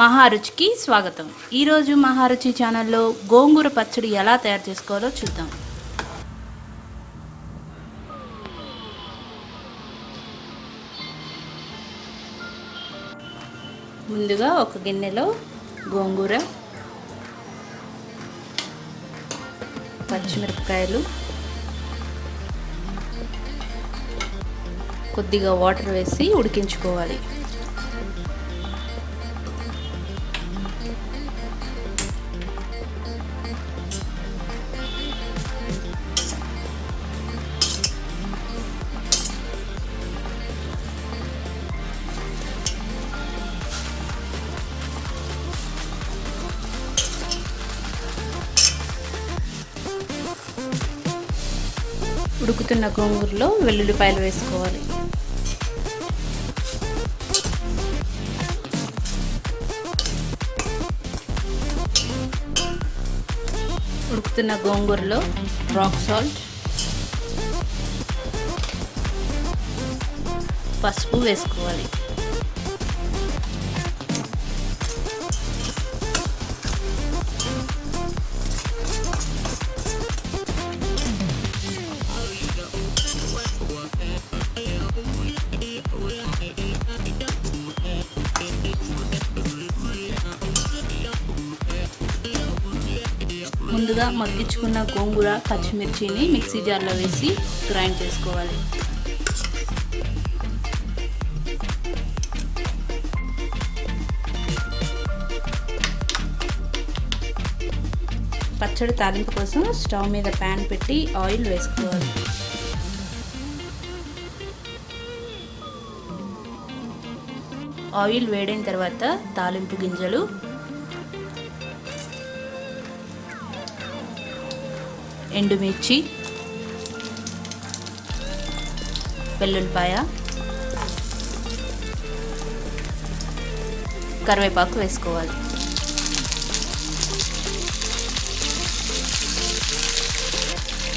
మహారుచికి స్వాగతం. ఈరోజు మహారుచి ఛానల్లో గోంగూర పచ్చడి ఎలా తయారు చేసుకోవాలో చూద్దాం. ముందుగా ఒక గిన్నెలో గోంగూర, పచ్చిమిరపకాయలు, కొద్దిగా వాటర్ వేసి ఉడికించుకోవాలి. ఉడుకుతున్న గోంగూరలో వెల్లుల్లిపాయలు వేసుకోవాలి. ఉడుకుతున్న గోంగూరలో రాక్ సాల్ట్, పసుపు వేసుకోవాలి. ముందుగా మగ్గించుకున్న గోంగూర, పచ్చిమిర్చిని మిక్సీ జార్లో వేసి గ్రైండ్ చేసుకోవాలి. పచ్చడి తాలింపు కోసం స్టవ్ మీద ప్యాన్ పెట్టి ఆయిల్ వేసుకోవాలి. ఆయిల్ వేడైన తర్వాత తాలింపు గింజలు, ఎండుమిర్చి, వెల్లుల్లిపాయ, కరివేపాకు వేసుకోవాలి.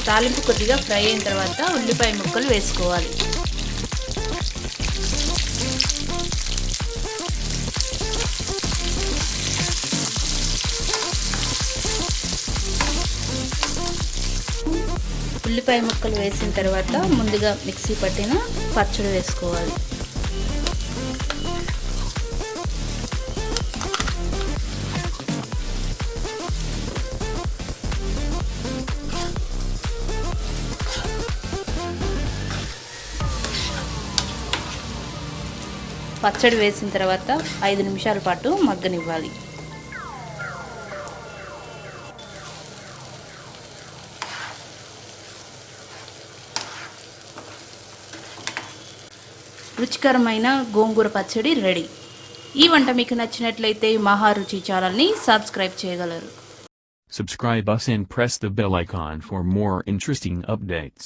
తాలింపు కొద్దిగా ఫ్రై అయిన తర్వాత ఉల్లిపాయ ముక్కలు వేసుకోవాలి. ఉల్లిపాయ ముక్కలు వేసిన తర్వాత ముందుగా మిక్సీ పట్టిన పచ్చడి వేసుకోవాలి. పచ్చడి వేసిన తర్వాత 5 నిమిషాల పాటు మగ్గనివ్వాలి. రుచికరమైన గోంగూర పచ్చడి రెడీ. ఈ వంట మీకు నచ్చినట్లయితే మహారుచి ఛానల్ని సబ్స్క్రైబ్ చేయగలరు. Subscribe us and press the bell icon for more interesting updates.